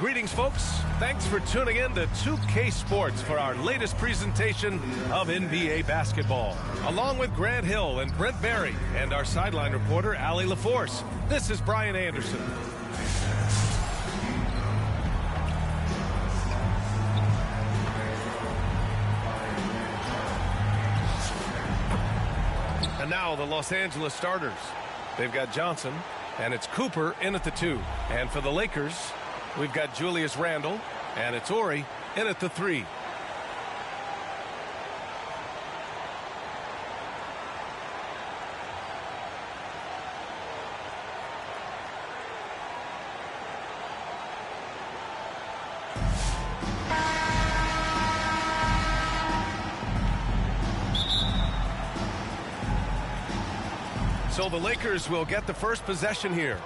Greetings, folks. Thanks for tuning in to 2K Sports for our latest presentation of NBA basketball. Along with Grant Hill and Brent Berry and our sideline reporter, Allie LaForce, this is Brian Anderson. And now the Los Angeles starters. They've got Johnson, and it's Cooper in at the 2. And for the Lakers, we've got Julius Randle, and it's Horry in at the 3. So the Lakers will get the first possession here.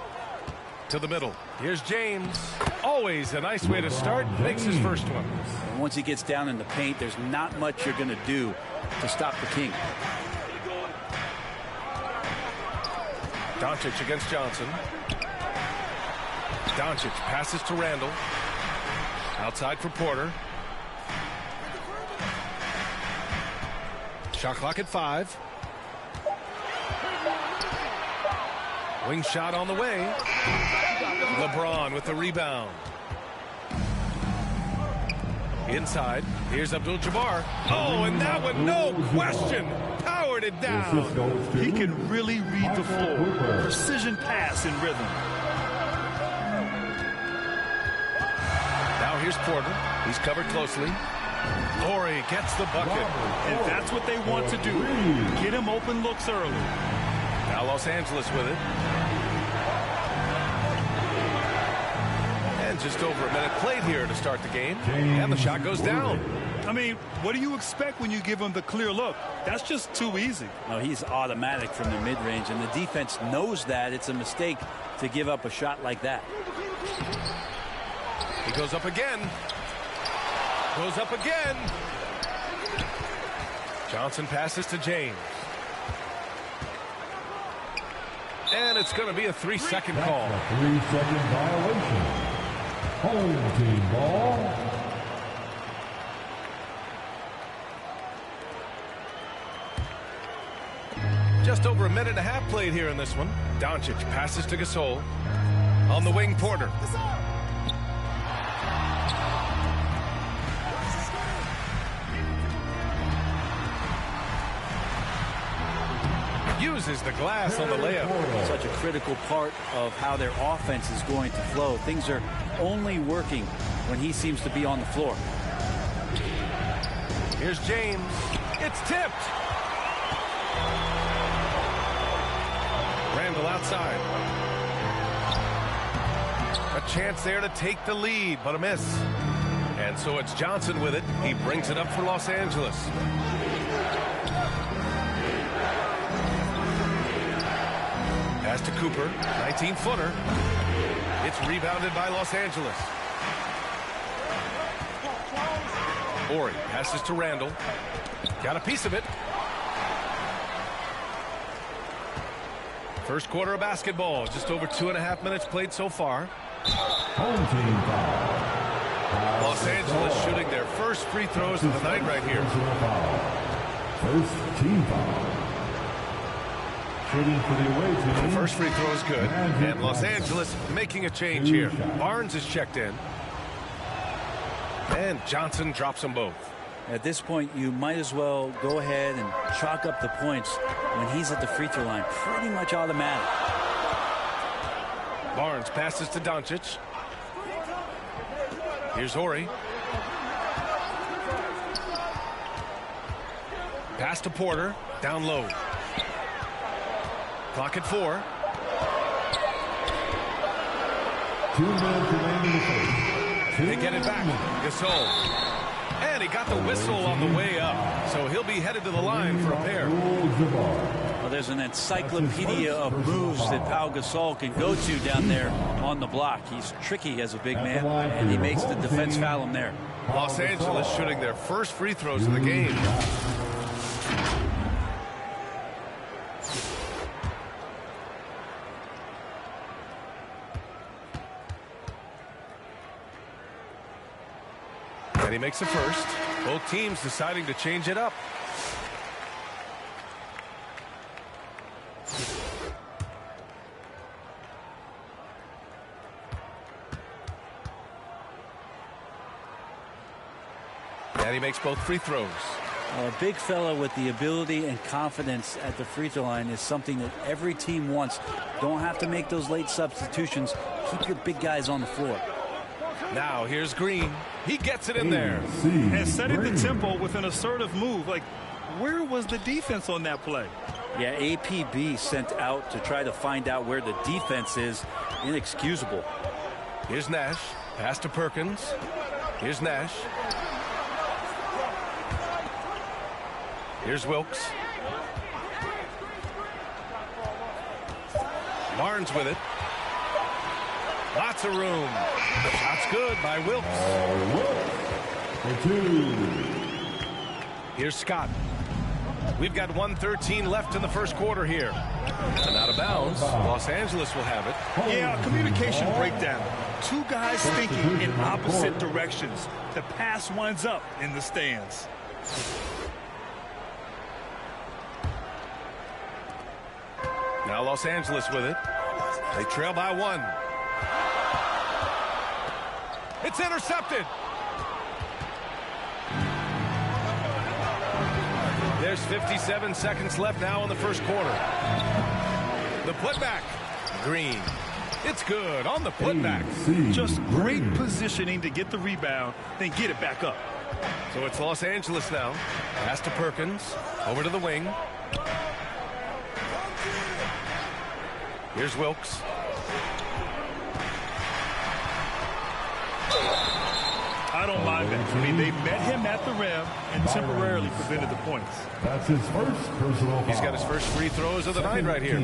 To the middle. Here's James. Always a nice way to start. Makes his first one. And once he gets down in the paint, there's not much you're going to do to stop the King. Doncic against Johnson. Doncic passes to Randle. Outside for Porter. Shot clock at 5. Wing shot on the way. LeBron with the rebound. Inside. Here's Abdul-Jabbar. Oh, and that one, no question, powered it down. He can really read the floor. Precision pass in rhythm. Now here's Porter. He's covered closely. Horry gets the bucket. And that's what they want to do. Get him open looks early. Now Los Angeles with it. And just over a minute played here to start the game. And the shot goes down. I mean, what do you expect when you give him the clear look? That's just too easy. No, he's automatic from the mid-range, and the defense knows that. It's a mistake to give up a shot like that. He goes up again. Goes up again. Johnson passes to James. And it's going to be a 3-second call. A 3-second violation. Home team ball. Just over a minute and a half played here in this one. Doncic passes to Gasol. On the wing, Porter. Uses the glass on the layup. Such a critical part of how their offense is going to flow. Things are only working when he seems to be on the floor. Here's James. It's tipped. Randle outside. A chance there to take the lead, but a miss. And so it's Johnson with it. He brings it up for Los Angeles. Pass to Cooper, 19-footer. It's rebounded by Los Angeles. Horry passes to Randle. Got a piece of it. First quarter of basketball. Just over 2.5 minutes played so far. Home team foul. Los Angeles shooting their first free throws of the night right here. First team foul. Shooting for the away team. The first free throw is good. And Los Angeles making a change here. Barnes is checked in. And Johnson drops them both. At this point, you might as well go ahead and chalk up the points when he's at the free throw line. Pretty much automatic. Barnes passes to Doncic. Here's Horry. Pass to Porter. Down low. Clock at 4. 2 minutes remaining in the first. They get it back. Gasol. And he got the whistle on the way up. So he'll be headed to the line for a pair. Well, there's an encyclopedia of moves that Pau Gasol can go to down there on the block. He's tricky as a big man, and he makes the defense foul him there. Los Angeles shooting their first free throws of the game. And he makes the first. Both teams deciding to change it up. And he makes both free throws. A big fella with the ability and confidence at the free throw line is something that every team wants. Don't have to make those late substitutions. Keep your big guys on the floor. Now here's Green. He gets it in there. And setting the tempo with an assertive move. Like, where was the defense on that play? Yeah, APB sent out to try to find out where the defense is. Inexcusable. Here's Nash. Pass to Perkins. Here's Nash. Here's Wilkes. Barnes with it. Lots of room. The shot's good by Wilkes. Here's Scott. We've got 1:13 left in the first quarter here. And out of bounds. Los Angeles will have it. Yeah, communication breakdown. Two guys thinking in opposite directions. The pass winds up in the stands. Now Los Angeles with it. They trail by 1. It's intercepted. There's 57 seconds left now in the first quarter. The putback. Green. It's good on the putback. Just great positioning to get the rebound, then get it back up. So it's Los Angeles now. Pass to Perkins. Over to the wing. Here's Wilkes. I don't mind that. I mean, they met him at the rim and temporarily prevented the points. That's his first personal foul. He's got his first free throws of the night right here.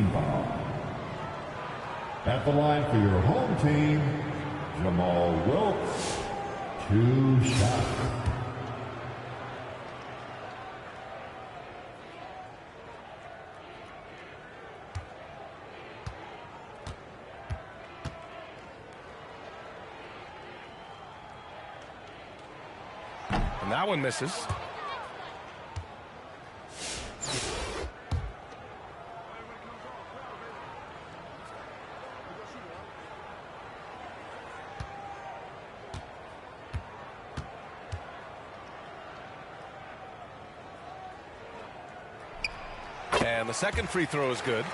At the line for your home team, Jamal Wilkes, 2 shots. And that one misses. And the second free throw is good.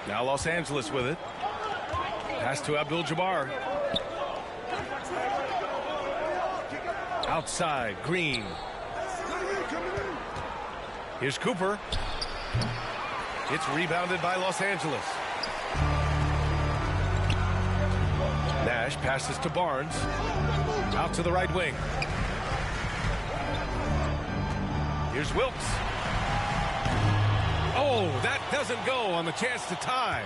Now Los Angeles with it. Pass to Abdul-Jabbar. Outside, Green. Here's Cooper. It's rebounded by Los Angeles. Nash passes to Barnes. Out to the right wing. Here's Wilkes. Oh, that doesn't go on the chance to tie.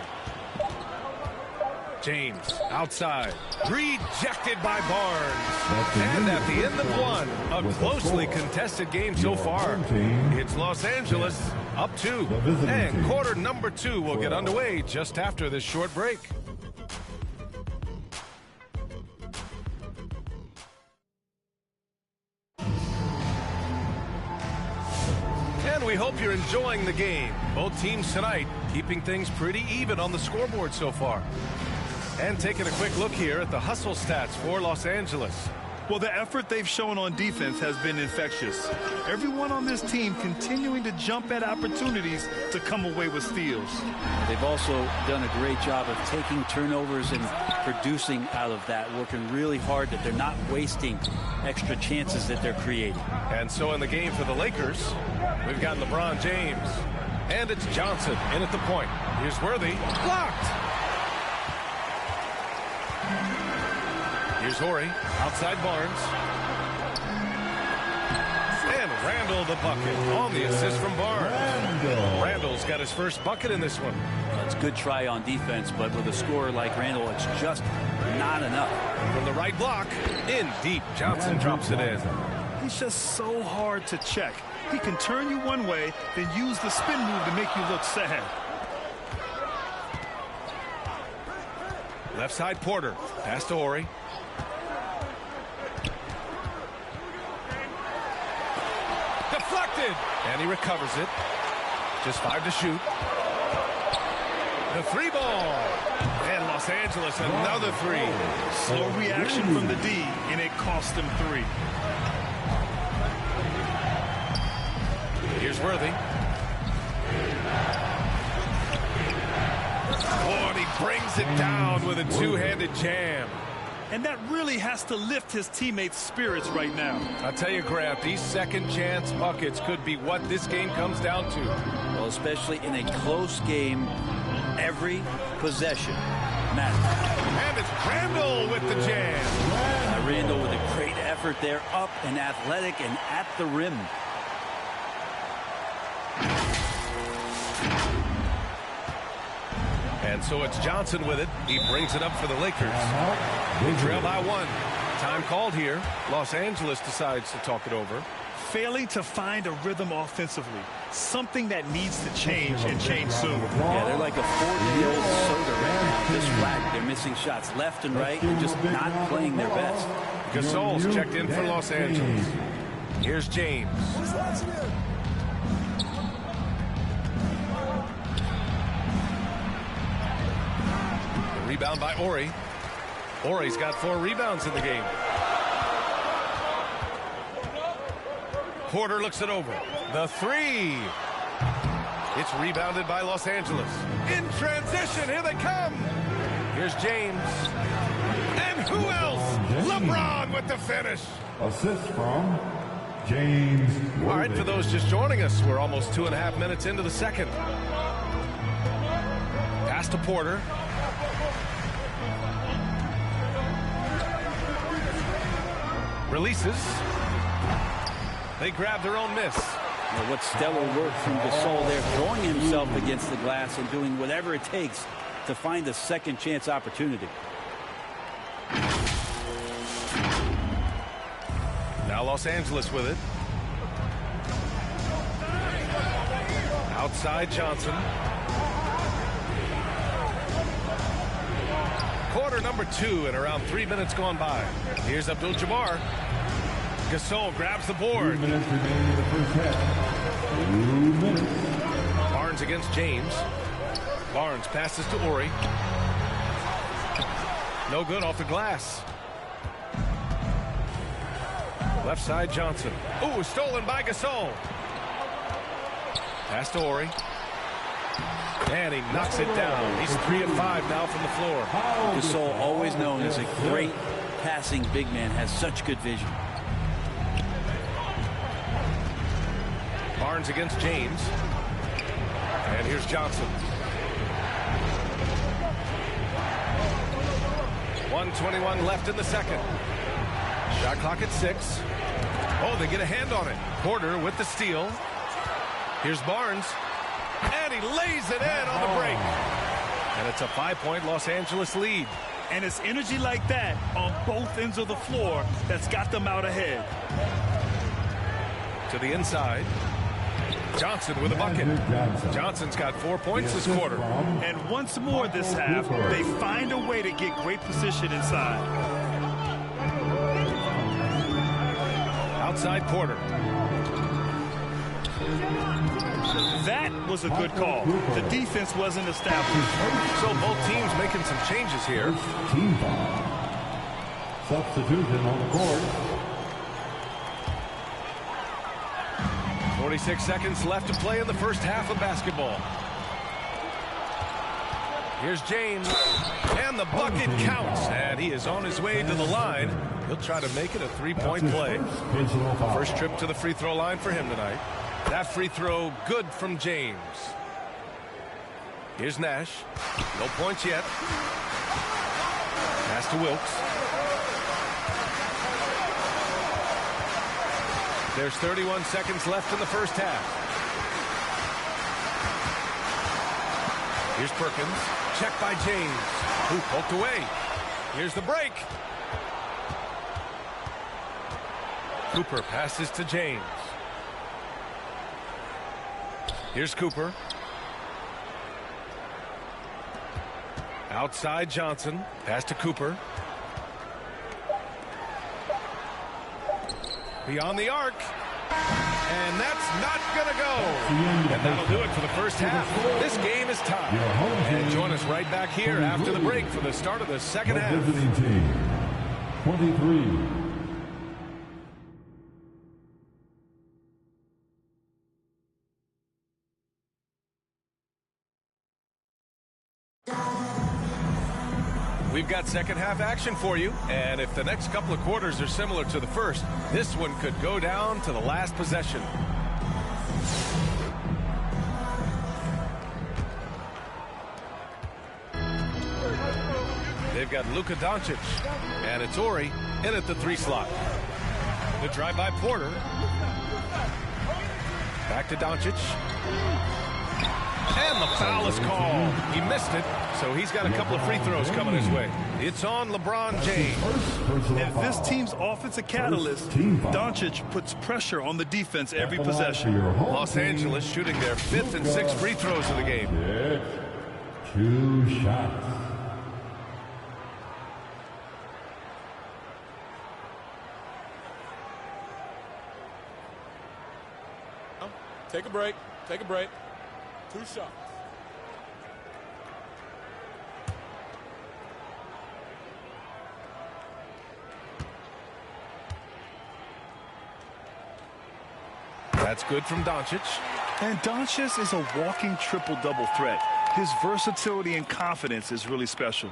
James outside. Rejected by Barnes. And at the end of one, a closely contested game so far. It's Los Angeles up 2. And quarter number 2 will get underway just after this short break. And we hope you're enjoying the game. Both teams tonight keeping things pretty even on the scoreboard so far. And taking a quick look here at the hustle stats for Los Angeles. Well, the effort they've shown on defense has been infectious. Everyone on this team continuing to jump at opportunities to come away with steals. They've also done a great job of taking turnovers and producing out of that, working really hard that they're not wasting extra chances that they're creating. And so in the game for the Lakers, we've got LeBron James. And it's Johnson in at the point. Here's Worthy. Blocked. Here's Hora, outside Barnes. And Randall the bucket on the assist from Barnes. Randall's got his first bucket in this one. It's a good try on defense, but with a scorer like Randall, it's just not enough. From the right block, in deep, Johnson drops it in. He's just so hard to check. He can turn you one way, then use the spin move to make you look sad. Left side Porter. Pass to Horry. Deflected. And he recovers it. Just 5 to shoot. The 3 ball. And Los Angeles another 3. Slow reaction from the D, and it cost them 3. Here's Worthy. Oh, and he brings it down with a two-handed jam. And that really has to lift his teammates' spirits right now. I'll tell you, Grant, these second-chance buckets could be what this game comes down to. Well, especially in a close game, every possession matters. And it's Randall with the jam. Randall with a great effort there, up and athletic and at the rim. And so it's Johnson with it. He brings it up for the Lakers. They trail by 1. Time called here. Los Angeles decides to talk it over. Failing to find a rhythm offensively. Something that needs to change and change soon. Yeah, they're like a 40-year-old soda right now. This flat, they're missing shots left and right and just not playing their best. Gasol's checked in for Los Angeles. Here's James. Rebound by Horry. Horry's got 4 rebounds in the game. Porter looks it over. The 3. It's rebounded by Los Angeles. In transition, here they come. Here's James. And who else? LeBron with the finish. Assist from James. All right, for those just joining us, we're almost 2.5 minutes into the second. Pass to Porter. Releases. They grab their own miss. Well, what stellar work from Gasol there, throwing himself against the glass and doing whatever it takes to find a second chance opportunity. Now Los Angeles with it. Outside Johnson. Quarter number 2 and around 3 minutes gone by. Here's Abdul-Jabbar. Gasol grabs the board. 2 minutes remaining in the first half. 2 minutes. Barnes against James. Barnes passes to Horry. No good off the glass. Left side Johnson. Ooh, stolen by Gasol. Pass to Horry. And he knocks it down. He's 3 of 5 now from the floor. Gasol, always known as a great passing big man, has such good vision. Barnes against James. And here's Johnson. 1:21 left in the second. Shot clock at 6. Oh, they get a hand on it. Porter with the steal. Here's Barnes. And he lays it in on the break. And it's a 5-point Los Angeles lead. And it's energy like that on both ends of the floor that's got them out ahead. To the inside. Johnson with a bucket. Johnson's got 4 points this quarter. And once more this half, they find a way to get great position inside. Outside Porter. That was a good call. The defense wasn't established. So both teams making some changes here. Team foul. Substitution on the court. 46 seconds left to play in the first half of basketball. Here's James. And the bucket counts. And he is on his way to the line. He'll try to make it a 3-point play. First trip to the free throw line for him tonight. That free throw good from James. Here's Nash. No points yet. Pass to Wilkes. There's 31 seconds left in the first half. Here's Perkins. Checked by James. Who poked away. Here's the break. Cooper passes to James. Here's Cooper. Outside Johnson. Pass to Cooper. Beyond the arc. And that's not going to go. And that'll do it for the first half. This game is tied. And join us right back here after the break for the start of the second half. Visiting team, 23. We've got second half action for you, and if the next couple of quarters are similar to the first, this one could go down to the last possession. They've got Luka Doncic, and it's Ori in at the 3 slot. The drive by Porter. Back to Doncic. And the foul is called. He missed it, so he's got a couple of free throws coming his way. It's on LeBron James. If this team's offensive catalyst, Doncic puts pressure on the defense every possession. Los Angeles shooting their 5th and 6th free throws of the game. 2 shots. Take a break. Take a break. 2 shots. That's good from Doncic. And Doncic is a walking triple-double threat. His versatility and confidence is really special.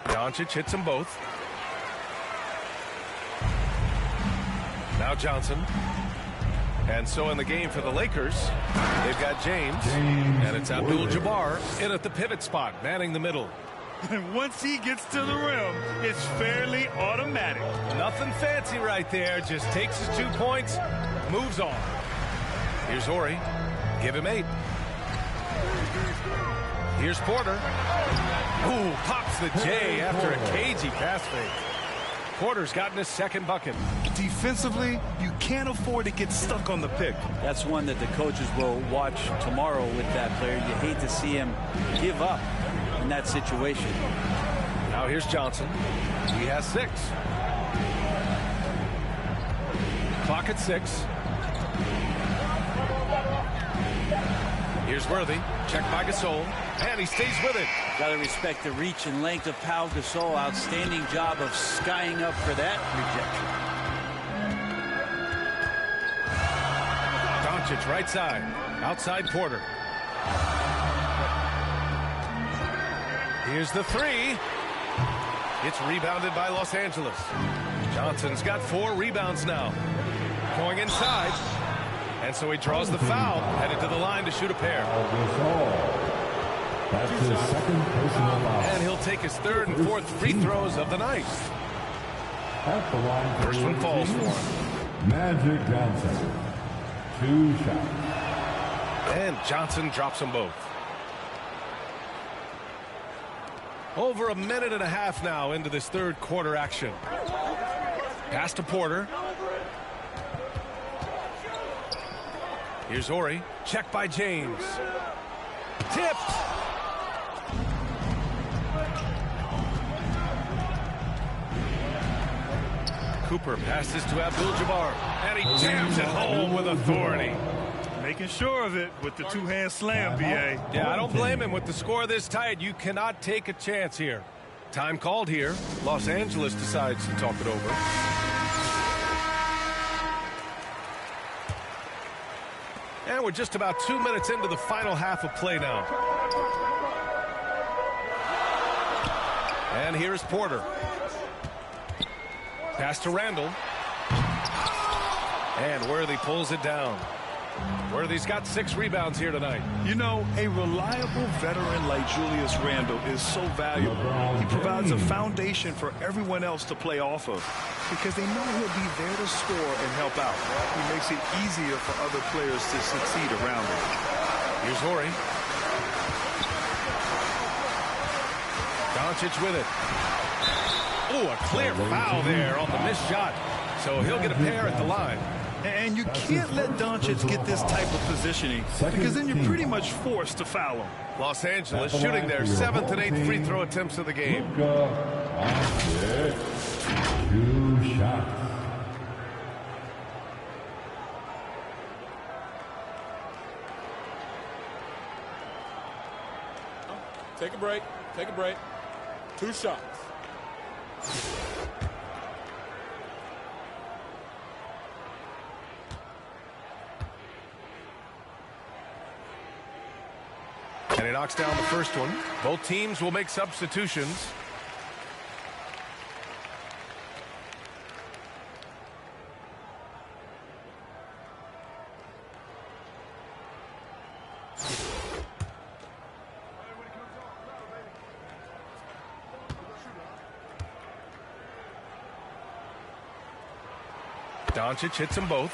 Doncic hits them both. Now Johnson. And so in the game for the Lakers, they've got James and it's Abdul-Jabbar in at the pivot spot, manning the middle. And once he gets to the rim, it's fairly automatic. Nothing fancy right there. Just takes his 2 points, moves on. Here's Ori. Give him 8. Here's Porter. Ooh, pops the J after a cagey pass fake. Porter's gotten his 2nd bucket. Defensively, you can't afford to get stuck on the pick. That's one that the coaches will watch tomorrow with that player. You hate to see him give up in that situation. Now here's Johnson. He has 6. Clock at 6. Here's Worthy. Checked by Gasol. And he stays with it. Got to respect the reach and length of Pau Gasol. Outstanding job of skying up for that rejection. Doncic right side. Outside Porter. Here's the 3. It's rebounded by Los Angeles. Johnson's got 4 rebounds now. Going inside. And so he draws the foul. Headed to the line to shoot a pair. That's his 2nd personal foul. And he'll take his 3rd and 4th free throws of the night. At the line, First one falls for him. Magic Johnson. 2 shots. And Johnson drops them both. Over a minute and a half now into this 3rd quarter action. Pass to Porter. Here's Ori. Checked by James. Tipped. Cooper passes to Abdul-Jabbar. And he jams it home with authority. Making sure of it with the 2-hand slam, B.A. Yeah, I don't blame him. With the score this tight, you cannot take a chance here. Time called here. Los Angeles decides to talk it over. And we're just about 2 minutes into the final half of play now. And here's Porter. Pass to Randall. And Worthy pulls it down. Worthy's got 6 rebounds here tonight. You know, a reliable veteran like Julius Randle is so valuable. He provides a foundation for everyone else to play off of because they know he'll be there to score and help out. He makes it easier for other players to succeed around him. Here's Ori. Doncic with it. Oh, a clear foul there on the missed shot. So he'll get a pair at the line. And you can't let Doncic get this type of positioning because then you're pretty much forced to foul him. Los Angeles shooting their 7th and 8th free throw attempts of the game. 2 shots. Take a break. Take a break. 2 shots. And he knocks down the first one. Both teams will make substitutions. Doncic hits them both.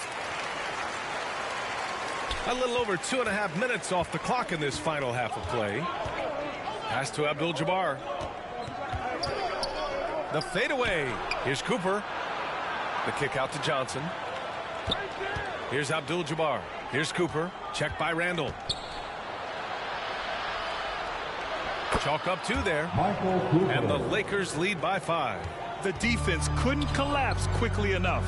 A little over 2.5 minutes off the clock in this final half of play. Pass to Abdul-Jabbar. The fadeaway. Here's Cooper. The kick out to Johnson. Here's Abdul-Jabbar. Here's Cooper. Check by Randall. Chalk up 2 there. And the Lakers lead by 5. The defense couldn't collapse quickly enough.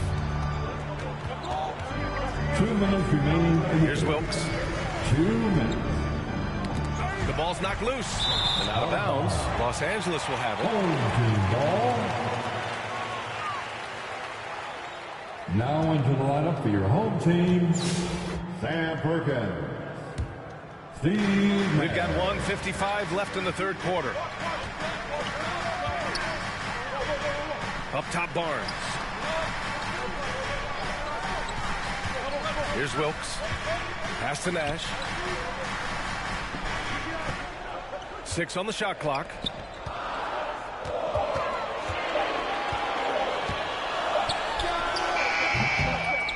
2 minutes remaining. Here's Wilkes. 2 minutes. The ball's knocked loose and out of bounds. Los Angeles will have it. Home team ball. Now into the lineup for your home team, Sam Perkins. Steve. We've got 1:55 left in the third quarter. Up top, Barnes. Here's Wilkes. Pass to Nash. 6 on the shot clock.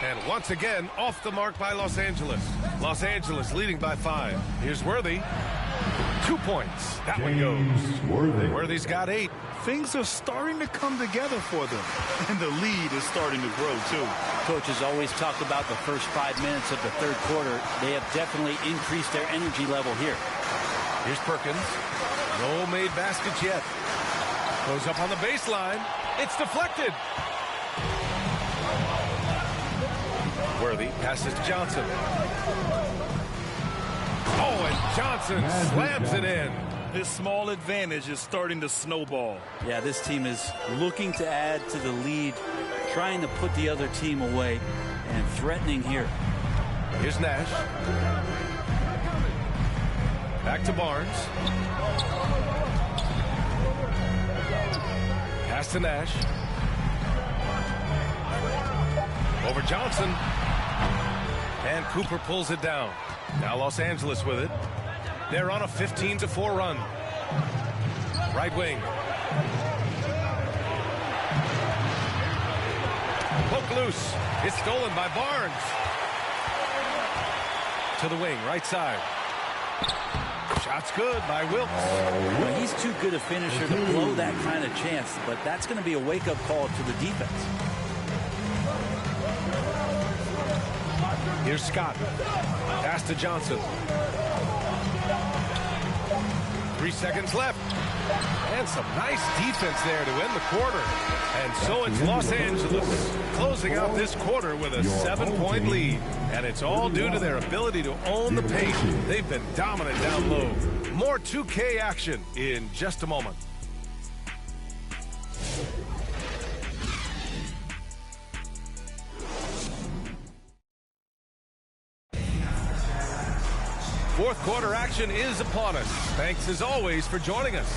And once again, off the mark by Los Angeles. Los Angeles leading by 5. Here's Worthy. 2 points. That one goes. Worthy's got 8. Things are starting to come together for them. And the lead is starting to grow, too. Coaches always talk about the first 5 minutes of the third quarter. They have definitely increased their energy level here. Here's Perkins. No made baskets yet. Goes up on the baseline. It's deflected. Worthy passes to Johnson. Oh, and Johnson slams it in. This small advantage is starting to snowball. Yeah, this team is looking to add to the lead, trying to put the other team away, and threatening here. Here's Nash. Back to Barnes. Pass to Nash. Over Johnson. And Cooper pulls it down. Now Los Angeles with it. They're on a 15-4 run. Right wing. Poke loose. It's stolen by Barnes. To the wing, right side. Shot's good by Wilkes. Well, he's too good a finisher to blow that kind of chance, but that's going to be a wake-up call to the defense. Here's Scott. Pass to Johnson. 3 seconds left. And some nice defense there to end the quarter. And so it's Los Angeles closing out this quarter with a 7-point lead. And it's all due to their ability to own the paint. They've been dominant down low. More 2K action in just a moment. Fourth quarter action is upon us. Thanks as always for joining us.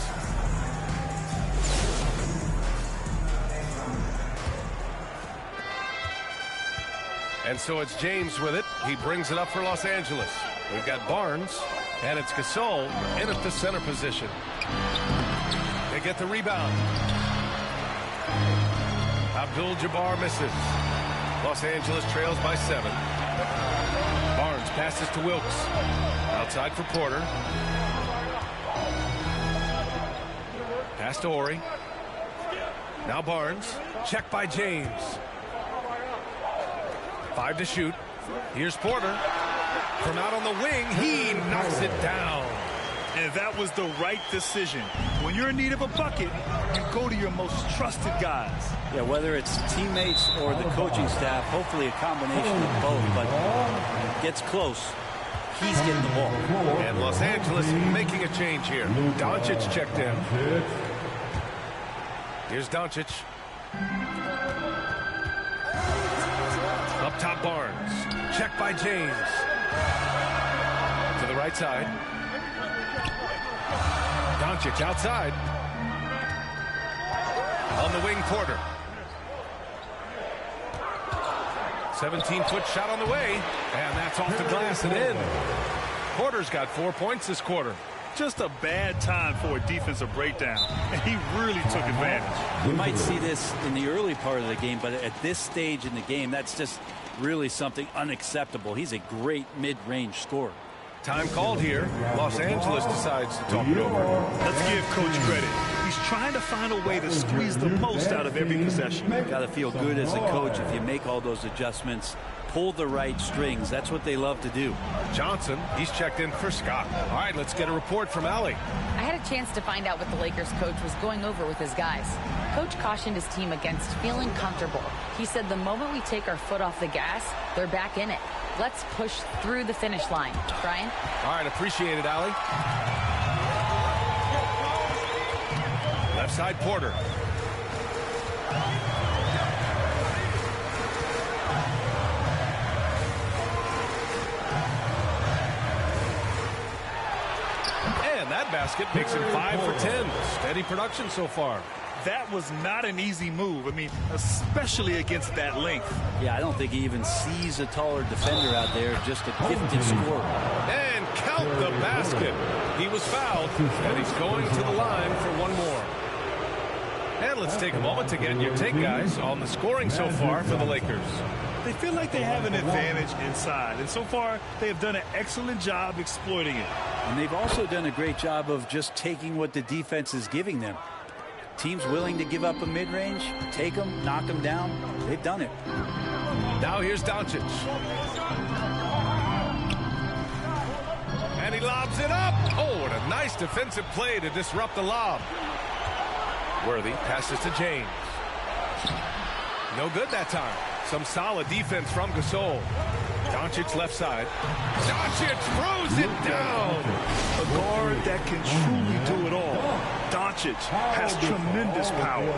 And so it's James with it. He brings it up for Los Angeles. We've got Barnes, and it's Gasol in at the center position. They get the rebound. Abdul-Jabbar misses. Los Angeles trails by 7. Barnes passes to Wilkes. Outside for Porter. Pass to Horry. Now Barnes. Check by James. 5 to shoot. Here's Porter. From out on the wing, he knocks it down. And that was the right decision. When you're in need of a bucket, you go to your most trusted guys. Yeah, whether it's teammates or the coaching staff, hopefully a combination of both, but it gets close. He's getting the ball. And Los Angeles making a change here. Doncic checked in. Here's Doncic. Up top, Barnes. Check by James. To the right side. Doncic outside. On the wing, Porter. 17-foot shot on the way. And that's off the glass and in. Porter's got 4 points this quarter. Just a bad time for a defensive breakdown. And he really took advantage. We might see this in the early part of the game, but at this stage in the game, that's just really something unacceptable. He's a great mid-range scorer. Time called here. Los Angeles decides to talk it over. Let's give Coach credit. He's trying to find a way to squeeze the most out of every possession. Got to feel good as a coach if you make all those adjustments. Pull the right strings. That's what they love to do. Johnson, he's checked in for Scott. All right, let's get a report from Allie. I had a chance to find out what the Lakers coach was going over with his guys. Coach cautioned his team against feeling comfortable. He said the moment we take our foot off the gas, they're back in it. Let's push through the finish line. Brian? All right, appreciate it, Allie. Left side, Porter. And that basket makes him 5 for 10. Steady production so far. That was not an easy move. I mean, especially against that length. Yeah, I don't think he even sees a taller defender out there, just a gifted scorer. And count the basket. He was fouled, and he's going to the line for one more. And let's take a moment to get your take, guys, on the scoring so far for the Lakers. They feel like they have an advantage inside, and so far they have done an excellent job exploiting it. And they've also done a great job of just taking what the defense is giving them. Teams willing to give up a mid-range, take them, knock them down. They've done it. Now here's Doncic. And he lobs it up. Oh, what a nice defensive play to disrupt the lob. Worthy passes to James. No good that time. Some solid defense from Gasol. Doncic left side. Doncic throws it down. A guard that can truly do it all. Doncic has tremendous power.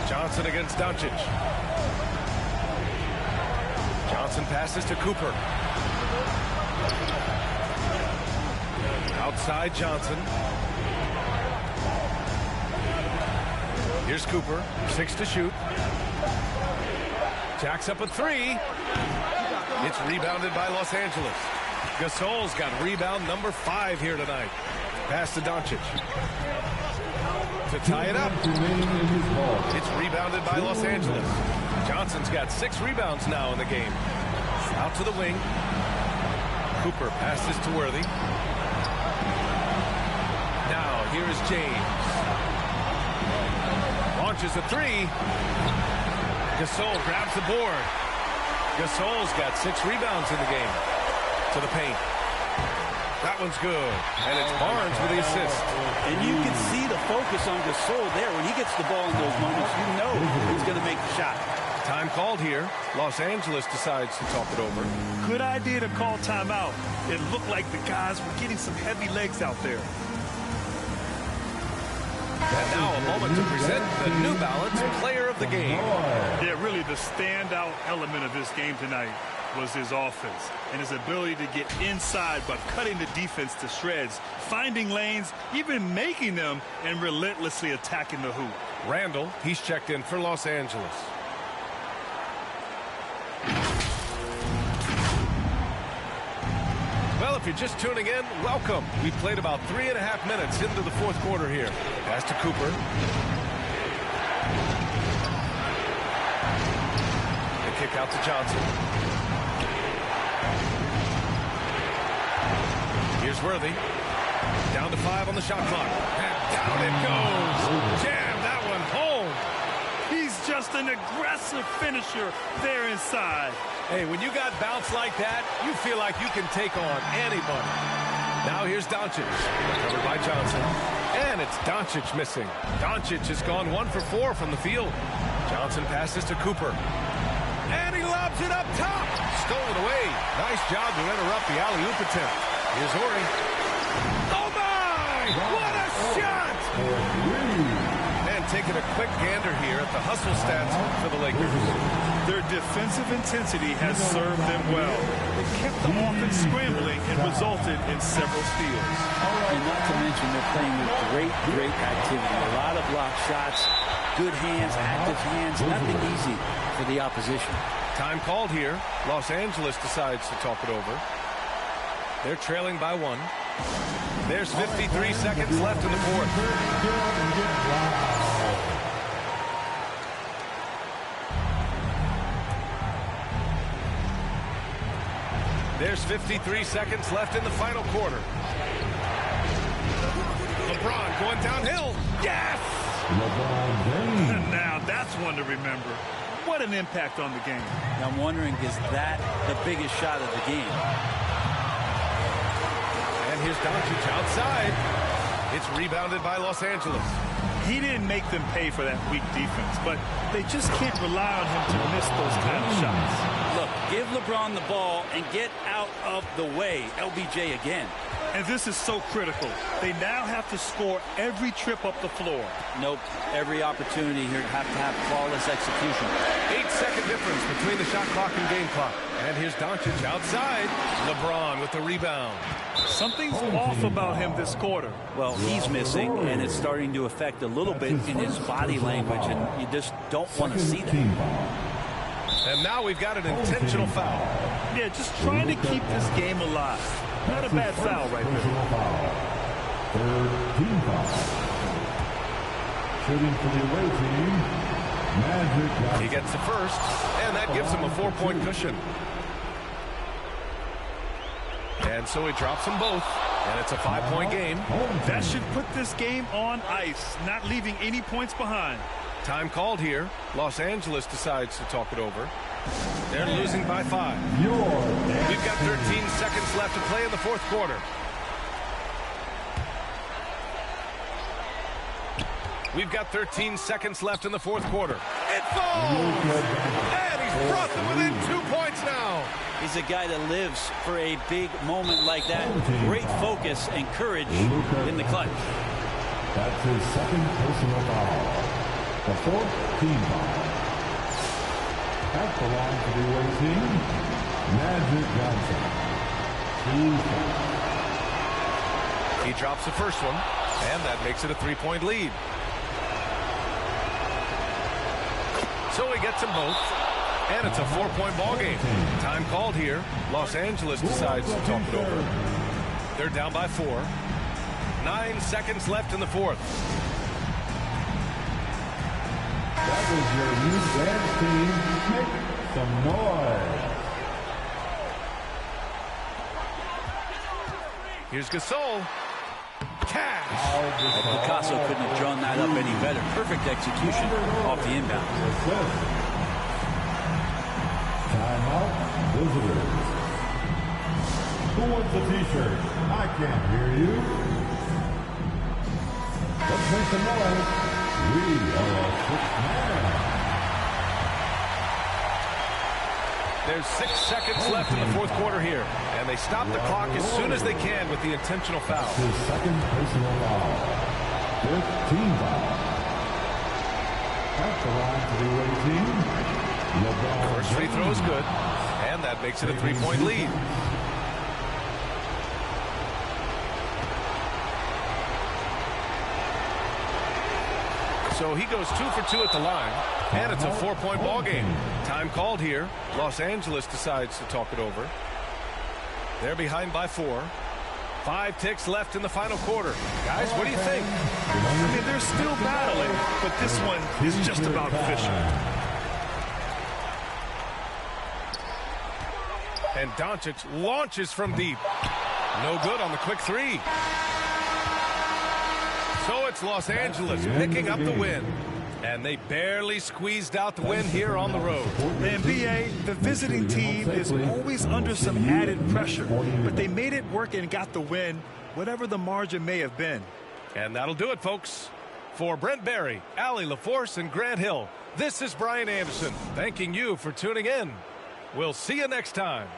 Johnson against Doncic. Johnson passes to Cooper. Outside Johnson. Here's Cooper. 6 to shoot. Jacks up a 3. It's rebounded by Los Angeles. Gasol's got rebound number 5 here tonight. Pass to Doncic. To tie it up. It's rebounded by Los Angeles. Johnson's got 6 rebounds now in the game. Out to the wing. Cooper passes to Worthy. Now here is James. Launches a 3. Gasol grabs the board. Gasol's got 6 rebounds in the game. To the paint. That one's good. And it's Barnes with the assist. And you can see the focus on Gasol there. When he gets the ball in those moments, you know he's going to make the shot. Time called here. Los Angeles decides to talk it over. Good idea to call timeout. It looked like the guys were getting some heavy legs out there. And now a moment to present the New Balance Player of the Game. Yeah, really the standout element of this game tonight was his offense and his ability to get inside by cutting the defense to shreds, finding lanes, even making them, and relentlessly attacking the hoop. Randall, he's checked in for Los Angeles. Well, if you're just tuning in, welcome. We played about 3.5 minutes into the fourth quarter here. Pass to Cooper. The kick out to Johnson. Here's is worthy. Down to 5 on the shot clock. And down it goes. Jam that one home. He's just an aggressive finisher there inside. Hey, when you got bounce like that, you feel like you can take on anybody. Now here's Doncic. Covered by Johnson. And it's Doncic missing. Doncic has gone 1 for 4 from the field. Johnson passes to Cooper. And he lobs it up top. Stolen away. Nice job to interrupt the alley-oop attempt. Here's Horry. Oh, my! What a shot! And taking a quick gander here at the hustle stats for the Lakers. Their defensive intensity has served them well. It kept the offense scrambling and resulted in several steals. And not to mention they're playing with great activity. A lot of block shots, good hands, active hands, nothing easy for the opposition. Time called here. Los Angeles decides to talk it over. They're trailing by 1. There's 53 seconds left in the fourth. There's 53 seconds left in the final quarter. LeBron going downhill. Yes! Now that's one to remember. What an impact on the game. Now I'm wondering, is that the biggest shot of the game? And here's Doncic outside. It's rebounded by Los Angeles. He didn't make them pay for that weak defense, but they just can't rely on him to miss those kind of shots. Look, give LeBron the ball and get out of the way. LBJ again. And this is so critical. They now have to score every trip up the floor. Nope. Every opportunity here have to have flawless execution. 8-second difference between the shot clock and game clock. And here's Doncic outside. LeBron with the rebound. Something's off about him this quarter. Well, he's missing, and it's starting to affect a little bit in his body language, and you just don't want to see that. And now we've got an intentional foul. Yeah, just trying to keep this game alive. Not a bad foul right there. Third team foul. Shooting for the away team, Magic. He gets the first, and that gives him a 4-point cushion. And so he drops them both, and it's a 5-point game. That should put this game on ice, not leaving any points behind. Time called here. Los Angeles decides to talk it over. They're losing by 5. We've got 13 seconds left to play in the fourth quarter. We've got 13 seconds left in the fourth quarter. It falls! And he's brought them within 2 points now. He's a guy that lives for a big moment like that. Great focus and courage in the clutch. That's his second personal foul. The fourth team foul. That belongs to the away team, Magic Johnson. He drops the first one, and that makes it a 3-point lead. So he gets them both, and it's a 4-point ball game. Time called here. Los Angeles decides to talk it over. They're down by 4. 9 seconds left in the fourth. That was your new dance team. Make some noise. Here's Gasol. Cash. Picasso couldn't have drawn that up any better. Perfect execution off the inbound. Timeout, visitors. Who wants a t-shirt? I can't hear you. Let's make some noise. We are a 6-man. There's 6 seconds left in the fourth quarter here, and they stop the clock as soon as they can with the intentional foul. That's his second personal foul. Fifth team foul. That's the line to the away team. LeBron First free throw is good, and that makes it a 3-point lead. So he goes 2 for 2 at the line, and it's a 4-point ball game. Time called here. Los Angeles decides to talk it over. They're behind by 4. 5 ticks left in the final quarter. Guys, what do you think? I mean, they're still battling, but this one is just about official. And Doncic launches from deep. No good on the quick three. So it's Los Angeles picking up the win. And they barely squeezed out the win here on the road. The NBA, the visiting team, is always under some added pressure. But they made it work and got the win, whatever the margin may have been. And that'll do it, folks. For Brent Barry, Allie LaForce, and Grant Hill, this is Brian Anderson thanking you for tuning in. We'll see you next time.